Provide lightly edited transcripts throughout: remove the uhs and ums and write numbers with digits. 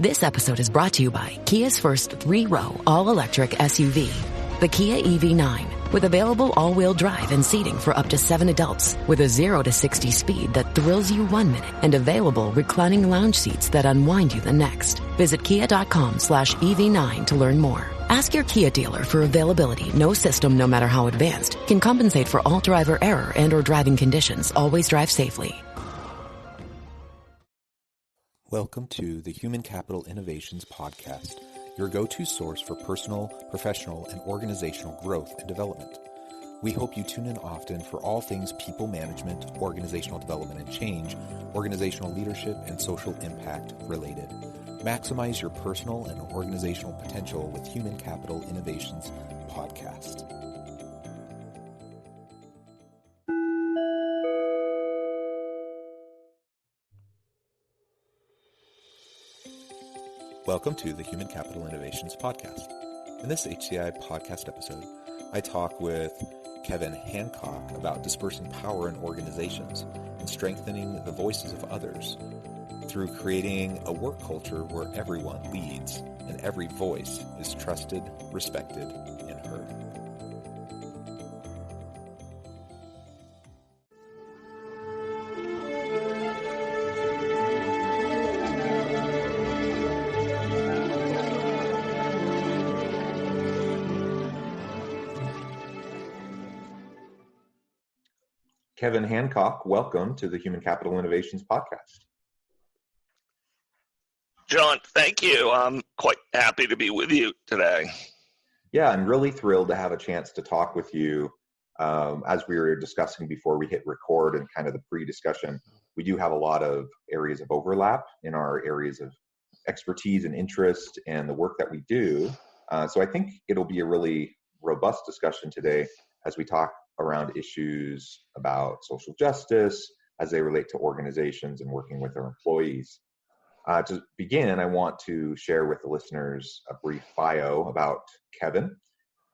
This episode is brought to you by Kia's first 3-row all-electric SUV, the Kia EV9, with available all-wheel drive and seating for up to 7 adults, with a 0 to 60 speed that thrills you 1 minute and available reclining lounge seats that unwind you the next. Visit kia.com/EV9 to learn more. Ask your Kia dealer for availability. No system, no matter how advanced, can compensate for all driver error and or driving conditions. Always drive safely. Welcome to the Human Capital Innovations Podcast, your go-to source for personal, professional, and organizational growth and development. We hope you tune in often for all things people management, organizational development and change, organizational leadership, and social impact related. Maximize your personal and organizational potential with Human Capital Innovations Podcast. Welcome to the Human Capital Innovations Podcast. In this HCI podcast episode, I talk with Kevin Hancock about dispersing power in organizations and strengthening the voices of others through creating a work culture where everyone leads and every voice is trusted, respected, and heard. Kevin Hancock, welcome to the Human Capital Innovations Podcast. John, thank you. I'm quite happy to be with you today. Yeah, I'm really thrilled to have a chance to talk with you. As we were discussing before we hit record and kind of the pre-discussion, we do have a lot of areas of overlap in our areas of expertise and interest and the work that we do. So I think it'll be a really robust discussion today as we talk around issues about social justice as they relate to organizations and working with our employees. To begin, I want to share with the listeners a brief bio about Kevin.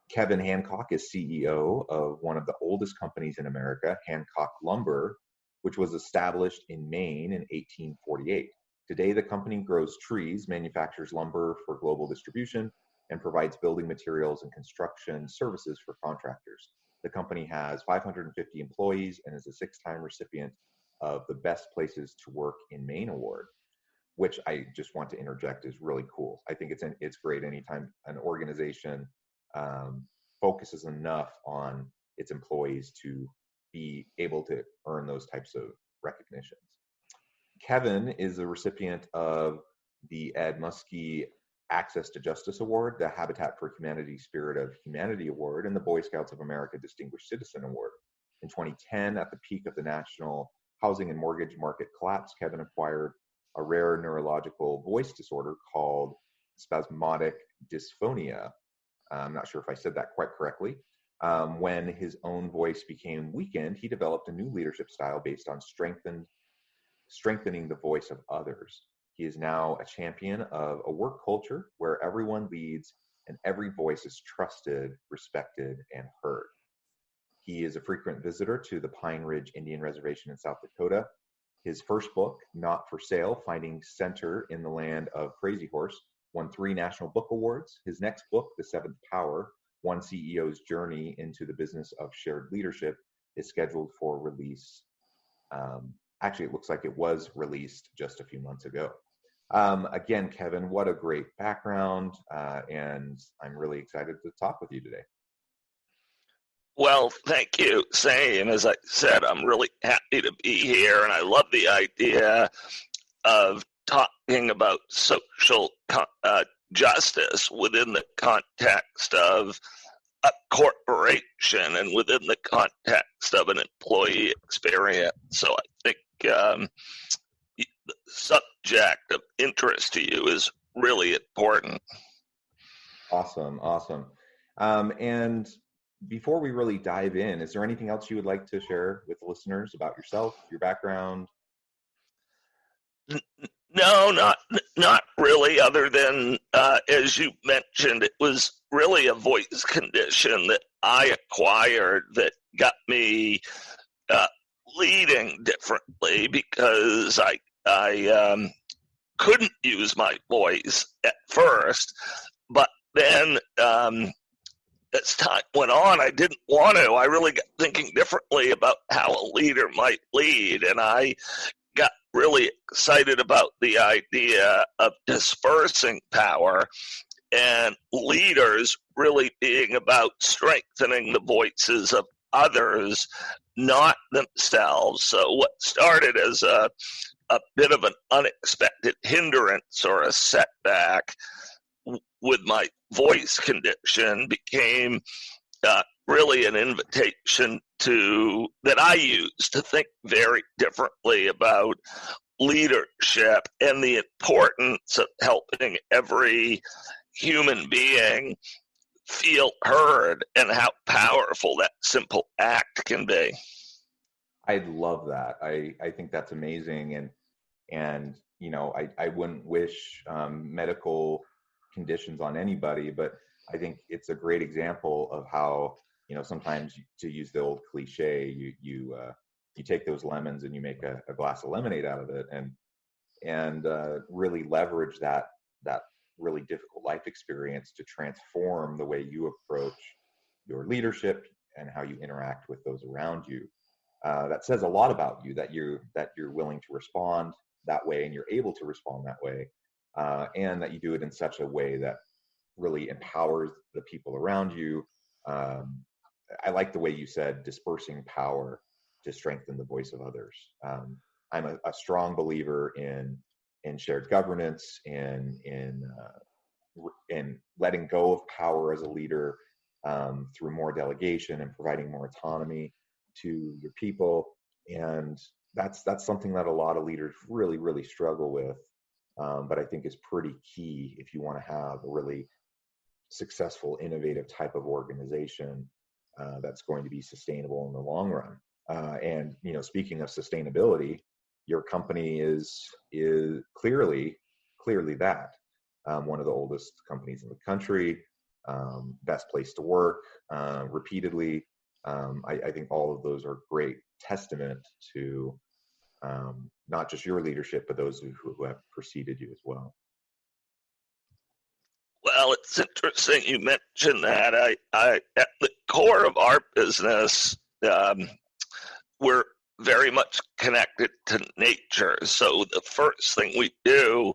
Kevin Hancock is CEO of one of the oldest companies in America, Hancock Lumber, which was established in Maine in 1848. Today, the company grows trees, manufactures lumber for global distribution, and provides building materials and construction services for contractors. The company has 550 employees and is a 6-time recipient of the Best Places to Work in Maine award, which I just want to interject is really cool. I think it's great anytime an organization focuses enough on its employees to be able to earn those types of recognitions. Kevin is a recipient of the Ed Muskie Access to Justice Award, the Habitat for Humanity Spirit of Humanity Award, and the Boy Scouts of America Distinguished Citizen Award. In 2010, at the peak of the national housing and mortgage market collapse, Kevin acquired a rare neurological voice disorder called spasmodic dysphonia. I'm not sure if I said that quite correctly. When his own voice became weakened, he developed a new leadership style based on strengthening the voice of others. He is now a champion of a work culture where everyone leads and every voice is trusted, respected, and heard. He is a frequent visitor to the Pine Ridge Indian Reservation in South Dakota. His first book, Not for Sale, Finding Center in the Land of Crazy Horse, won 3 National Book Awards. His next book, The Seventh Power, One CEO's Journey into the Business of Shared Leadership, is scheduled for release. Actually, it looks like it was released just a few months ago. Again, Kevin, what a great background, and I'm really excited to talk with you today. Well, thank you. Same. As I said, I'm really happy to be here, and I love the idea of talking about social justice within the context of a corporation and within the context of an employee experience. So I think the subject of interest to you is really important. Awesome. And before we really dive in, is there anything else you would like to share with the listeners about yourself, your background? No, not really, other than, as you mentioned, it was really a voice condition that I acquired that got me leading differently, because I couldn't use my voice at first, but then as time went on, I didn't want to. I really got thinking differently about how a leader might lead, and I got really excited about the idea of dispersing power and leaders really being about strengthening the voices of others, not themselves. So what started as a bit of an unexpected hindrance or a setback with my voice condition became really an invitation that I use to think very differently about leadership and the importance of helping every human being feel heard and how powerful that simple act can be. I love that. I think that's amazing. And you know, I wouldn't wish medical conditions on anybody, but I think it's a great example of how, you know, sometimes, to use the old cliche, you take those lemons and you make a glass of lemonade out of it, and really leverage that really difficult life experience to transform the way you approach your leadership and how you interact with those around you. That says a lot about you, that you're willing to respond that way and you're able to respond that way, and that you do it in such a way that really empowers the people around you. I like the way you said dispersing power to strengthen the voice of others. I'm a strong believer in shared governance, in letting go of power as a leader through more delegation and providing more autonomy to your people. And that's something that a lot of leaders really struggle with, but I think is pretty key if you want to have a really successful, innovative type of organization that's going to be sustainable in the long run. And you know, speaking of sustainability, your company is clearly that one of the oldest companies in the country, best place to work, repeatedly. I think all of those are great testament to not just your leadership, but those who have preceded you as well. Well, it's interesting you mentioned that. I at the core of our business, we're very much connected to nature. So the first thing we do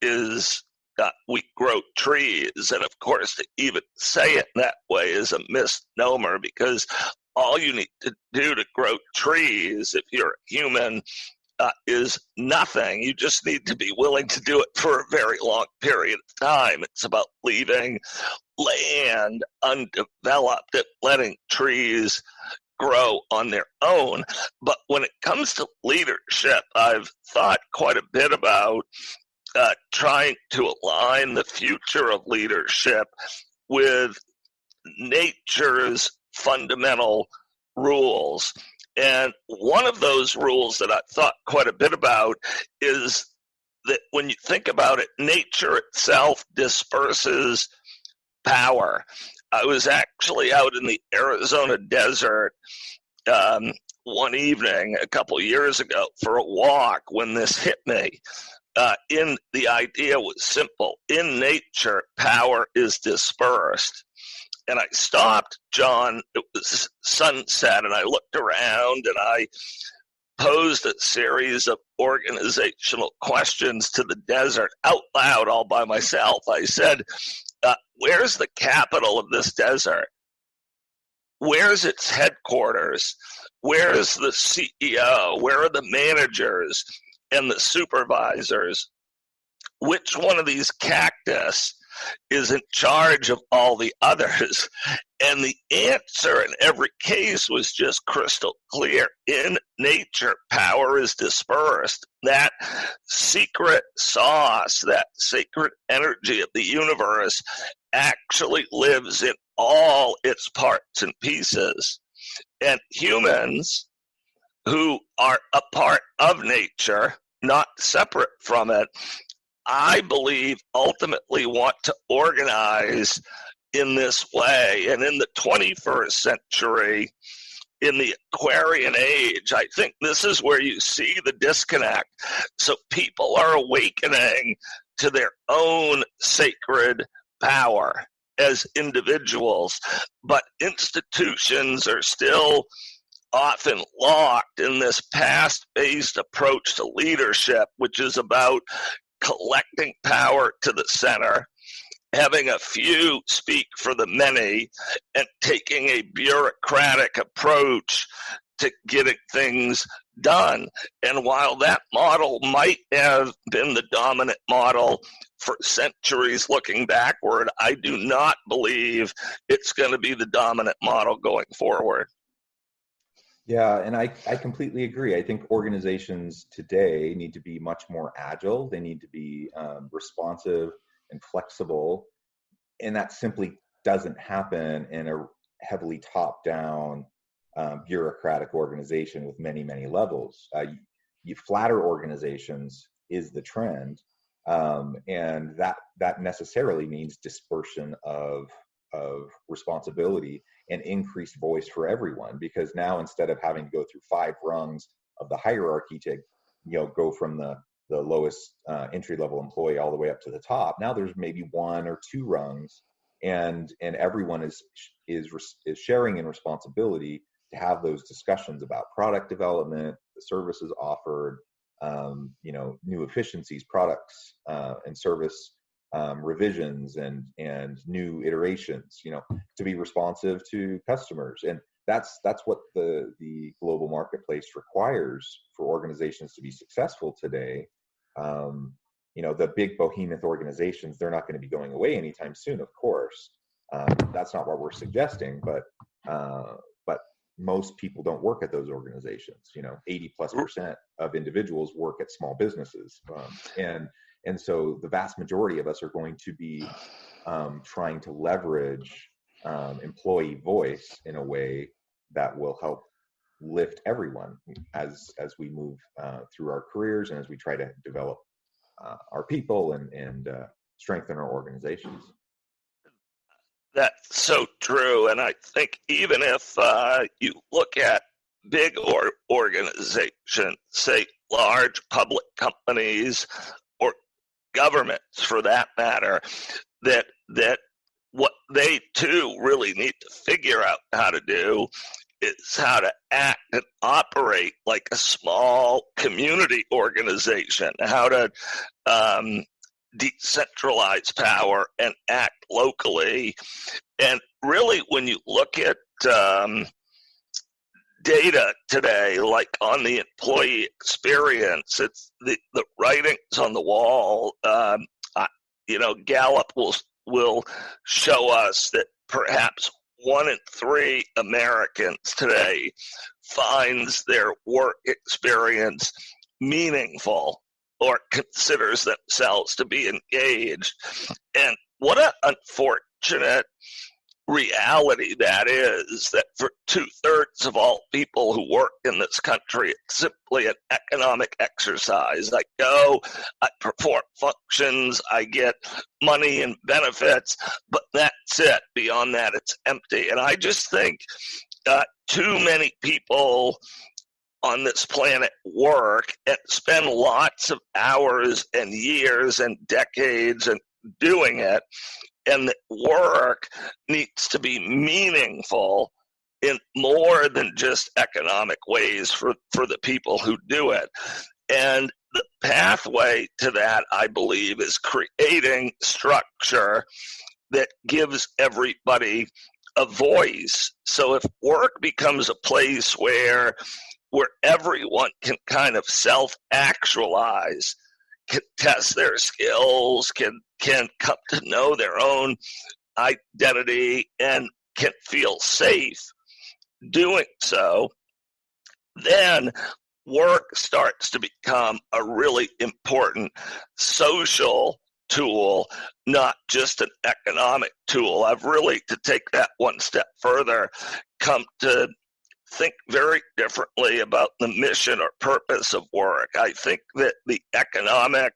is we grow trees. And of course, to even say it that way is a misnomer, because all you need to do to grow trees, if you're a human, is nothing. You just need to be willing to do it for a very long period of time. It's about leaving land undeveloped and letting trees grow on their own. But when it comes to leadership, I've thought quite a bit about trying to align the future of leadership with nature's fundamental rules. And one of those rules that I thought quite a bit about is that when you think about it, nature itself disperses power. I was actually out in the Arizona desert one evening a couple years ago for a walk when this hit me. The idea was simple. In nature, power is dispersed. And I stopped, John, it was sunset, and I looked around and I posed a series of organizational questions to the desert out loud all by myself. I said, where's the capital of this desert? Where's its headquarters? Where's the CEO? Where are the managers and the supervisors? Which one of these cactus is in charge of all the others? And the answer in every case was just crystal clear. In nature, power is dispersed. That secret sauce, that sacred energy of the universe actually lives in all its parts and pieces. And humans who are a part of nature, not separate from it, I believe ultimately want to organize in this way. And in the 21st century, in the Aquarian age. I think this is where you see the disconnect. So people are awakening to their own sacred power as individuals, but institutions are still often locked in this past-based approach to leadership, which is about collecting power to the center, having a few speak for the many, and taking a bureaucratic approach to getting things done. And while that model might have been the dominant model for centuries looking backward, I do not believe it's going to be the dominant model going forward. Yeah, and I completely agree. I think organizations today need to be much more agile. They need to be responsive and flexible. And that simply doesn't happen in a heavily top-down bureaucratic organization with many, many levels. You flatter organizations is the trend, and that necessarily means dispersion of responsibility and increased voice for everyone, because now instead of having to go through 5 rungs of the hierarchy to go from the lowest entry-level employee all the way up to the top, now there's maybe 1 or 2 rungs, and everyone is sharing in responsibility to have those discussions about product development, the services offered, new efficiencies, products and service revisions and new iterations, to be responsive to customers. And that's what the global marketplace requires for organizations to be successful today. The big behemoth organizations, they're not going to be going away anytime soon, of course. That's not what we're suggesting, but most people don't work at those organizations. 80+% of individuals work at small businesses. And so the vast majority of us are going to be trying to leverage employee voice in a way that will help lift everyone as we move through our careers and as we try to develop our people and strengthen our organizations. That's so true. And I think even if you look at big organizations, say large public companies or governments for that matter, that what they too really need to figure out how to do is how to act and operate like a small community organization, how to decentralize power and act locally. And really, when you look at data today, like on the employee experience, it's the writings on the wall. Gallup will show us that perhaps 1 in 3 Americans today finds their work experience meaningful or considers themselves to be engaged. And what an unfortunate reality that is, that for 2/3 of all people who work in this country, it's simply an economic exercise. I go, I perform functions, I get money and benefits, but that's it. Beyond that, it's empty. And I just think too many people on this planet work and spend lots of hours and years and decades and doing it, and that work needs to be meaningful in more than just economic ways for the people who do it. And the pathway to that, I believe, is creating structure that gives everybody a voice. So if work becomes a place where everyone can kind of self-actualize, can test their skills, can come to know their own identity, and can feel safe doing so, then work starts to become a really important social tool, not just an economic tool. I've really, to take that one step further, come to think very differently about the mission or purpose of work. I think that the economic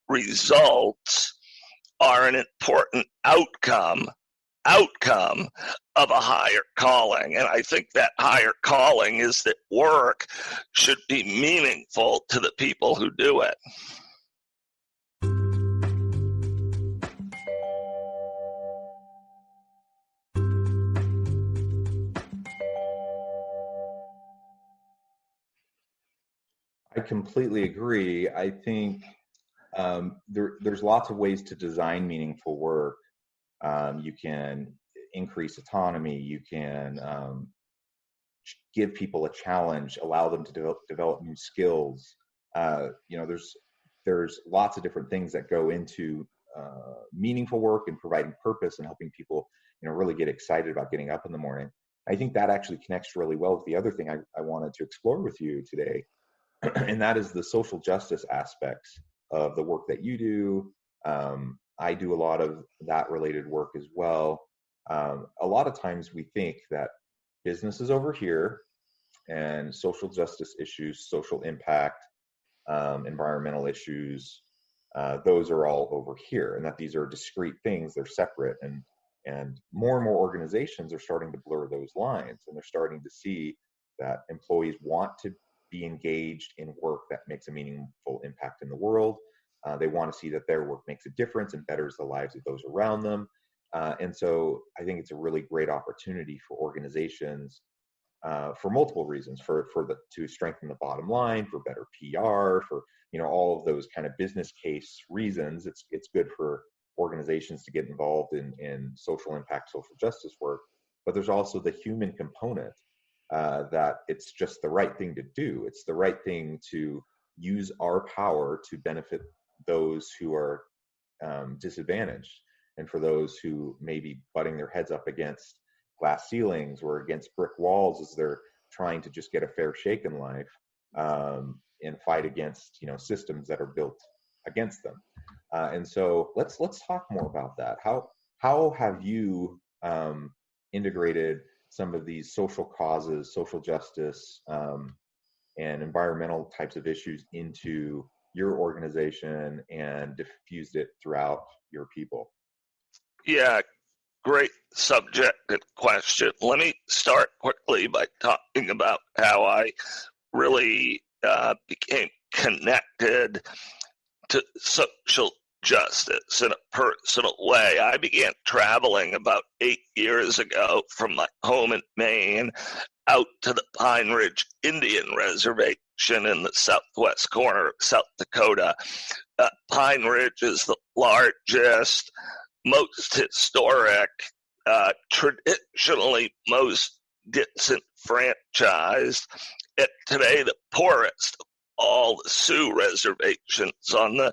results are an important outcome outcome of a higher calling. And I think that higher calling is that work should be meaningful to the people who do it. I completely agree. I think there's lots of ways to design meaningful work. You can increase autonomy. You can give people a challenge, allow them to develop new skills. There's lots of different things that go into meaningful work and providing purpose and helping people, really get excited about getting up in the morning. I think that actually connects really well with the other thing I wanted to explore with you today, and that is the social justice aspects of the work that you do. I do a lot of that related work as well. A lot of times we think that business is over here and social justice issues, social impact, environmental issues, those are all over here, and that these are discrete things, they're separate. And more organizations are starting to blur those lines, and they're starting to see that employees want to be engaged in work that makes a meaningful impact in the world. They want to see that their work makes a difference and betters the lives of those around them. And so I think it's a really great opportunity for organizations for multiple reasons, to strengthen the bottom line, for better PR, for all of those kind of business case reasons. It's good for organizations to get involved in social impact, social justice work. But there's also the human component, that it's just the right thing to do. It's the right thing to use our power to benefit those who are disadvantaged, and for those who may be butting their heads up against glass ceilings or against brick walls as they're trying to just get a fair shake in life, and fight against systems that are built against them. And so let's talk more about that. How have you integrated some of these social causes, social justice, and environmental types of issues into your organization and diffused it throughout your people? Yeah, great subject and question. Let me start quickly by talking about how I really became connected to social justice in a personal way. I began traveling about 8 years ago from my home in Maine out to the Pine Ridge Indian Reservation in the southwest corner of South Dakota. Pine Ridge is the largest, most historic, traditionally most disenfranchised, and today the poorest of all the Sioux reservations on the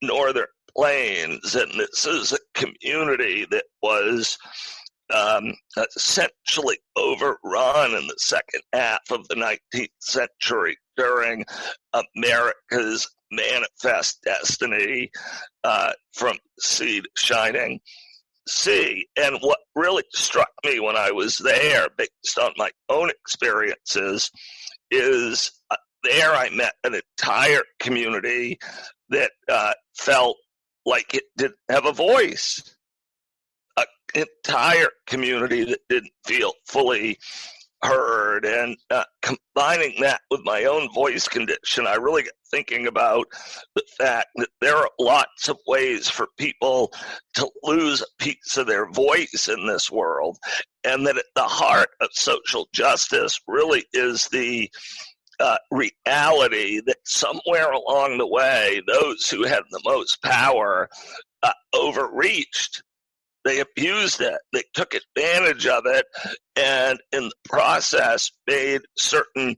northern plains. And this is a community that was essentially overrun in the second half of the 19th century during America's manifest destiny, from sea to shining sea. And what really struck me when I was there, based on my own experiences, is there I met an entire community that felt like it didn't have a voice. An entire community that didn't feel fully heard. And combining that with my own voice condition, I really got thinking about the fact that there are lots of ways for people to lose a piece of their voice in this world, and that at the heart of social justice really is the reality that somewhere along the way, those who had the most power overreached. They abused it. They took advantage of it, and in the process made certain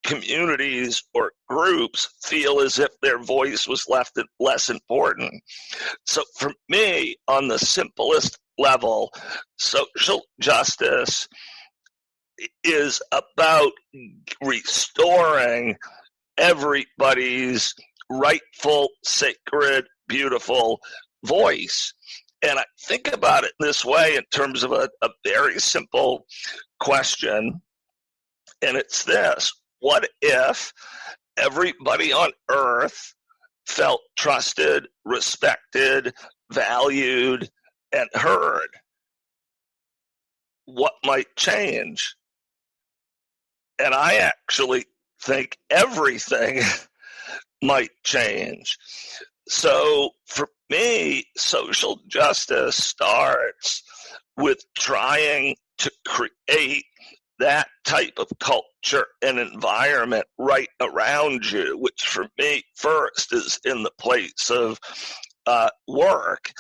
communities or groups feel as if their voice was left less important. So for me, on the simplest level, social justice is about restoring everybody's rightful, sacred, beautiful voice. And I think about it this way in terms of a very simple question, and it's this: what if everybody on earth felt trusted, respected, valued, and heard? what might change. And I actually think everything might change. So for me, social justice starts with trying to create that type of culture and environment right around you, which for me first is in the place of work.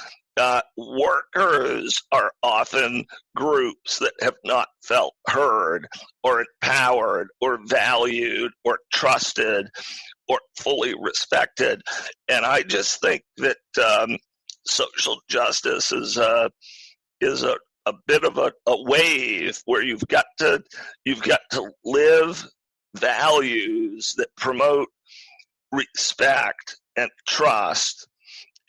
Workers are often groups that have not felt heard or empowered or valued or trusted or fully respected. And I just think that social justice is a bit of a wave where you've got to live values that promote respect and trust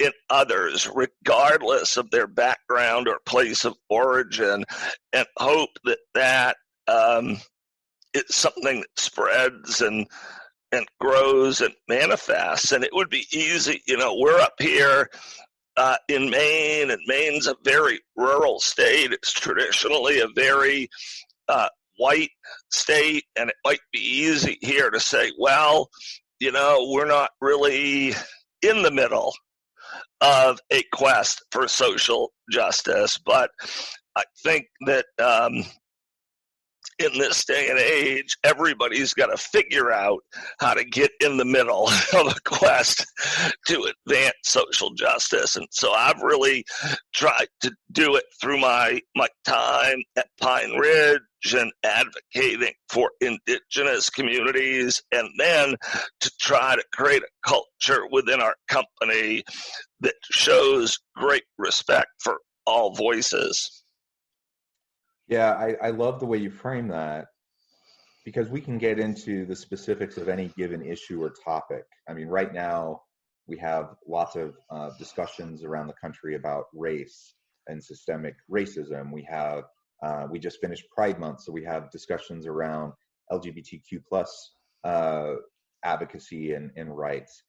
in others, regardless of their background or place of origin, and hope that it's something that spreads and grows and manifests. And it would be easy, we're up here in Maine, and Maine's a very rural state. It's traditionally a very white state, and it might be easy here to say, well, we're not really in the middle of a quest for social justice. But I think that in this day and age, everybody's got to figure out how to get in the middle of a quest to advance social justice. And so I've really tried to do it through my time at Pine Ridge and advocating for indigenous communities, and then to try to create a culture within our company that shows great respect for all voices. Yeah, I love the way you frame that, because we can get into the specifics of any given issue or topic. I mean, right now we have lots of discussions around the country about race and systemic racism. We just finished Pride Month, so we have discussions around LGBTQ plus advocacy and rights.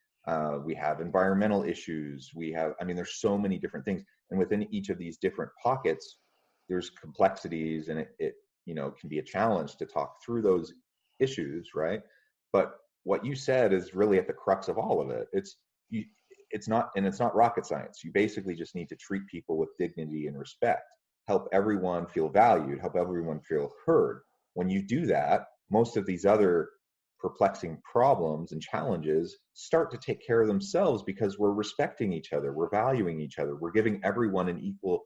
We have environmental issues. There's so many different things, and within each of these different pockets, there's complexities, and it can be a challenge to talk through those issues, right? But what you said is really at the crux of all of it. It's not rocket science. You basically just need to treat people with dignity and respect, help everyone feel valued, help everyone feel heard. When you do that, most of these other perplexing problems and challenges start to take care of themselves, because we're respecting each other, we're valuing each other, we're giving everyone an equal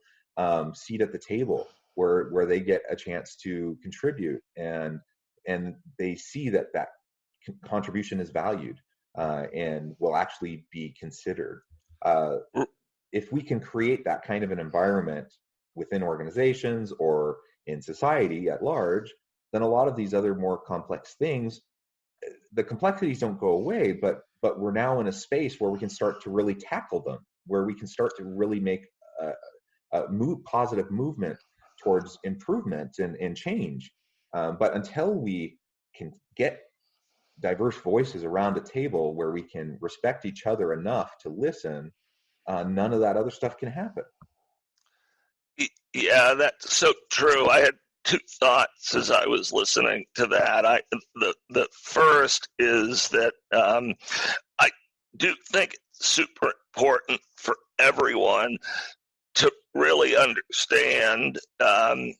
seat at the table where they get a chance to contribute, and they see that contribution is valued and will actually be considered. If we can create that kind of an environment within organizations or in society at large, then a lot of these other more complex things, the complexities don't go away, but we're now in a space where we can start to really tackle them, where we can start to really make positive movement towards improvement and change. But until we can get diverse voices around a table where we can respect each other enough to listen, none of that other stuff can happen. Yeah, that's so true. I had two thoughts as I was listening to that. The first is that I do think it's super important for everyone to really understand the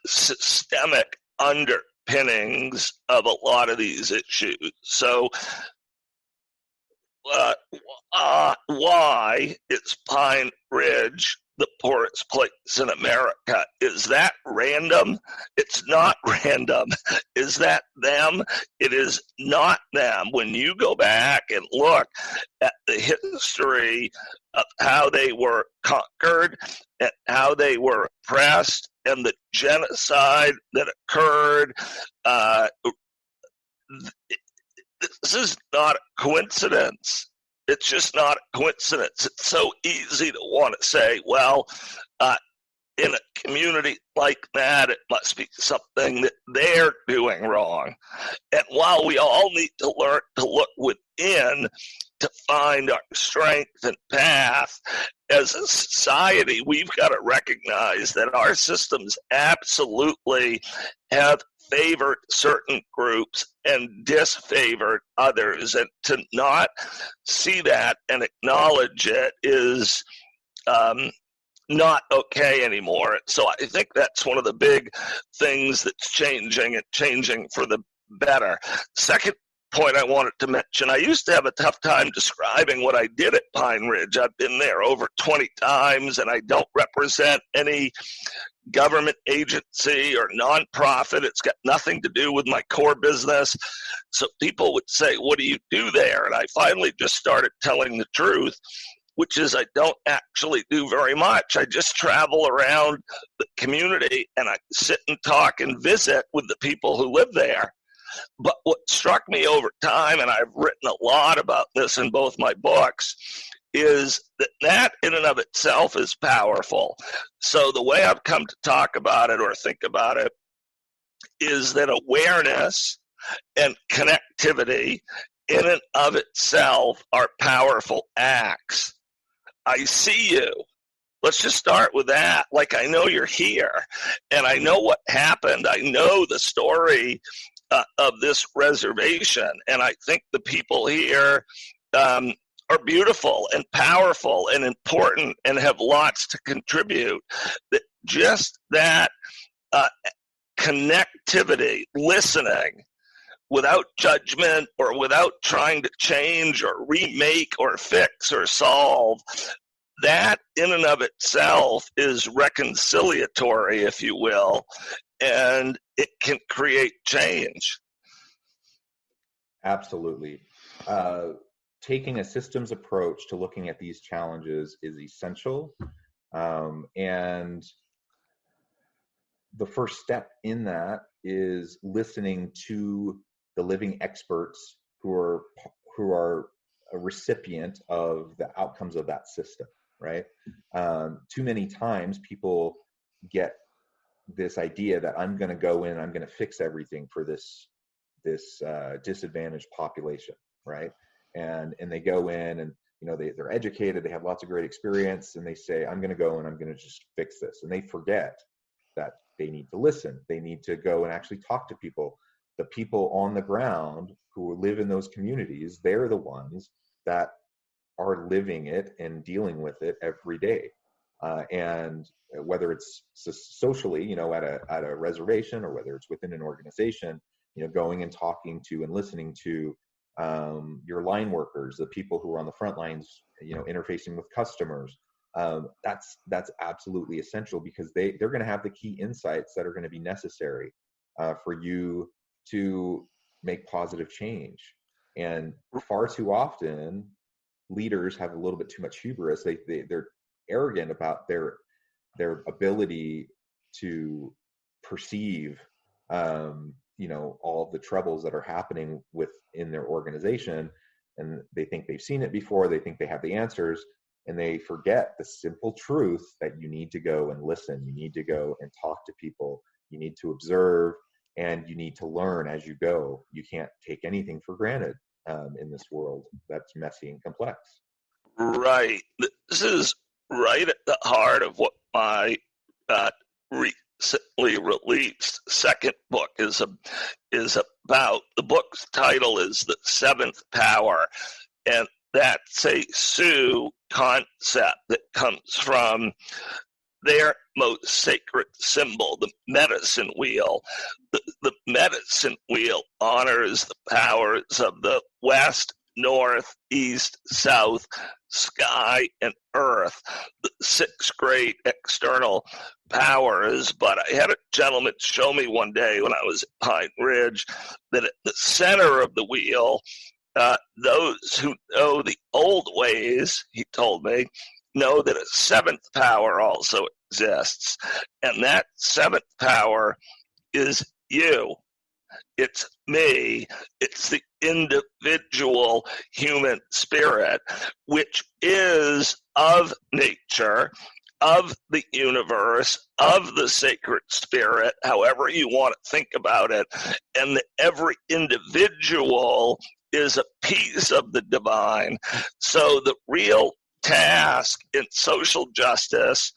systemic underpinnings of a lot of these issues. So why is Pine Ridge the poorest place in America? Is that random? It's not random. Is that them? It is not them. When you go back and look at the history of how they were conquered and how they were oppressed and the genocide that occurred, this is not a coincidence. It's just not a coincidence. It's so easy to want to say, well, in a community like that, it must be something that they're doing wrong. And while we all need to learn to look within to find our strength and path as a society, we've got to recognize that our systems absolutely have favored certain groups and disfavored others, and to not see that and acknowledge it is not okay anymore. So I think that's one of the big things that's changing, and changing for the better. Second point I wanted to mention, I used to have a tough time describing what I did at Pine Ridge. I've been there over 20 times, and I don't represent any government agency or nonprofit. It's got nothing to do with my core business. So people would say, what do you do there? And I finally just started telling the truth, which is I don't actually do very much. I just travel around the community and I sit and talk and visit with the people who live there. But what struck me over time, and I've written a lot about this in both my books, is that in and of itself is powerful. So the way I've come to talk about it or think about it is that awareness and connectivity in and of itself are powerful acts. I see you. Let's just start with that. Like, I know you're here, and I know what happened. I know the story of this reservation, and I think the people here are beautiful and powerful and important and have lots to contribute. That just that connectivity, listening without judgment or without trying to change or remake or fix or solve, that in and of itself is reconciliatory, if you will, and it can create change. Absolutely. Taking a systems approach to looking at these challenges is essential. And the first step in that is listening to the living experts who are a recipient of the outcomes of that system, right? Too many times people get this idea that I'm going to go in, I'm going to fix everything for this disadvantaged population, right? And they go in and, you know, they're educated, they have lots of great experience, and they say, I'm going to go and I'm going to just fix this. And they forget that they need to listen. They need to go and actually talk to people. The people on the ground who live in those communities, they're the ones that are living it and dealing with it every day. And whether it's socially, you know, at a reservation, or whether it's within an organization, you know, going and talking to and listening to your line workers, the people who are on the front lines, you know, interfacing with customers, that's absolutely essential, because they're going to have the key insights that are going to be necessary for you to make positive change. And far too often, leaders have a little bit too much hubris. They're arrogant about their ability to perceive, you know, all of the troubles that are happening within their organization, and they think they've seen it before. They think they have the answers, and they forget the simple truth that you need to go and listen. You need to go and talk to people. You need to observe, and you need to learn as you go. You can't take anything for granted in this world that's messy and complex. Right. This is right at the heart of what my recently released second book is about. The book's title is The Seventh Power, and that's a Sioux concept that comes from their most sacred symbol, the medicine wheel. The medicine wheel honors the powers of the west, north, east, south, sky, and earth, the 6 great external powers. But I had a gentleman show me one day when I was at Pine Ridge that at the center of the wheel, those who know the old ways, he told me, know that a 7th power also exists. And that 7th power is you. It's me. It's the individual human spirit, which is of nature, of the universe, of the sacred spirit, however you want to think about it. And that every individual is a piece of the divine. So the real task in social justice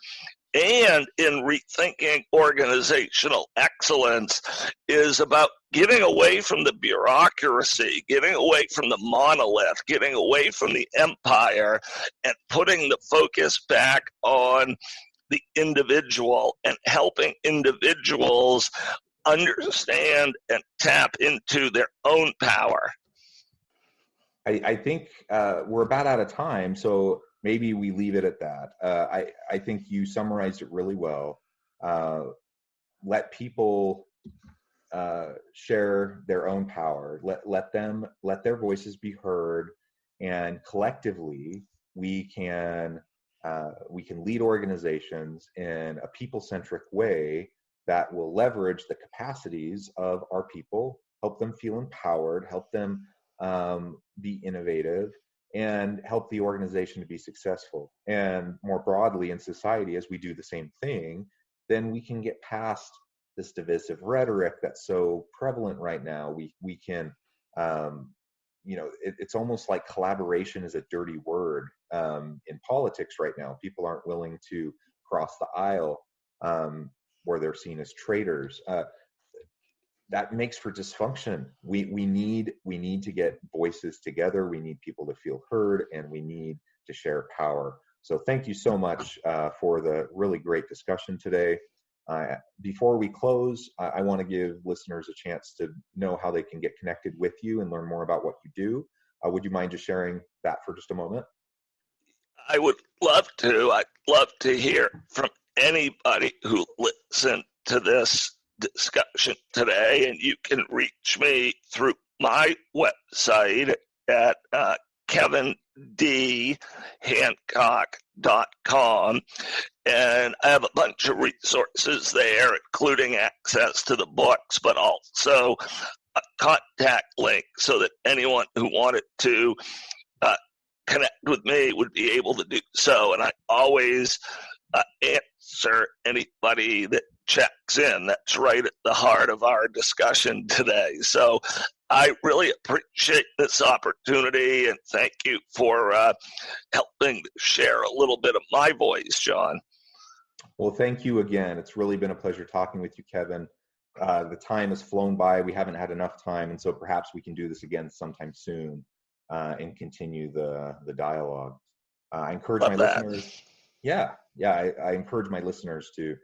and in rethinking organizational excellence is about getting away from the bureaucracy, getting away from the monolith, getting away from the empire, and putting the focus back on the individual and helping individuals understand and tap into their own power. I think we're about out of time, so maybe we leave it at that. I think you summarized it really well. Let people share their own power. Let their voices be heard, and collectively we can lead organizations in a people-centric way that will leverage the capacities of our people, help them feel empowered, help them be innovative, and help the organization to be successful. And more broadly in society, as we do the same thing, then we can get past this divisive rhetoric that's so prevalent right now. We can, it's almost like collaboration is a dirty word in politics right now. People aren't willing to cross the aisle where they're seen as traitors. That makes for dysfunction. We need to get voices together. We need people to feel heard, and we need to share power. So thank you so much for the really great discussion today. Before we close, I want to give listeners a chance to know how they can get connected with you and learn more about what you do. Would you mind just sharing that for just a moment? I would love to. I'd love to hear from anybody who listened to this discussion today, and you can reach me through my website at kevindhancock.com, and I have a bunch of resources there, including access to the books, but also a contact link so that anyone who wanted to connect with me would be able to do so. And I always answer anybody that checks in. That's right at the heart of our discussion today. So I really appreciate this opportunity, and thank you for helping share a little bit of my voice, John. Well, thank you again. It's really been a pleasure talking with you, Kevin. The time has flown by. We haven't had enough time, and so perhaps we can do this again sometime soon and continue the dialogue. I encourage my listeners. I encourage my listeners to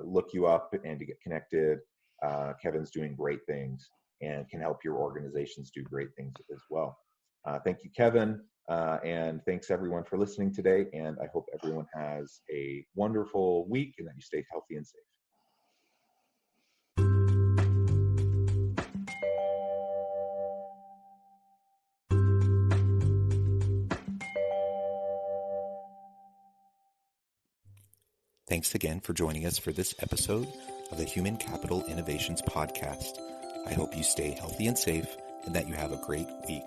look you up and to get connected. Kevin's doing great things and can help your organizations do great things as well. Thank you, Kevin, and thanks everyone for listening today. And I hope everyone has a wonderful week and that you stay healthy and safe. Thanks again for joining us for this episode of the Human Capital Innovations Podcast. I hope you stay healthy and safe and that you have a great week.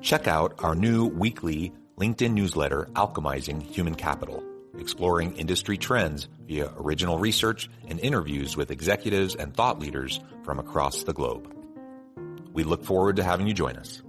Check out our new weekly LinkedIn newsletter, Alchemizing Human Capital, exploring industry trends via original research and interviews with executives and thought leaders from across the globe. We look forward to having you join us.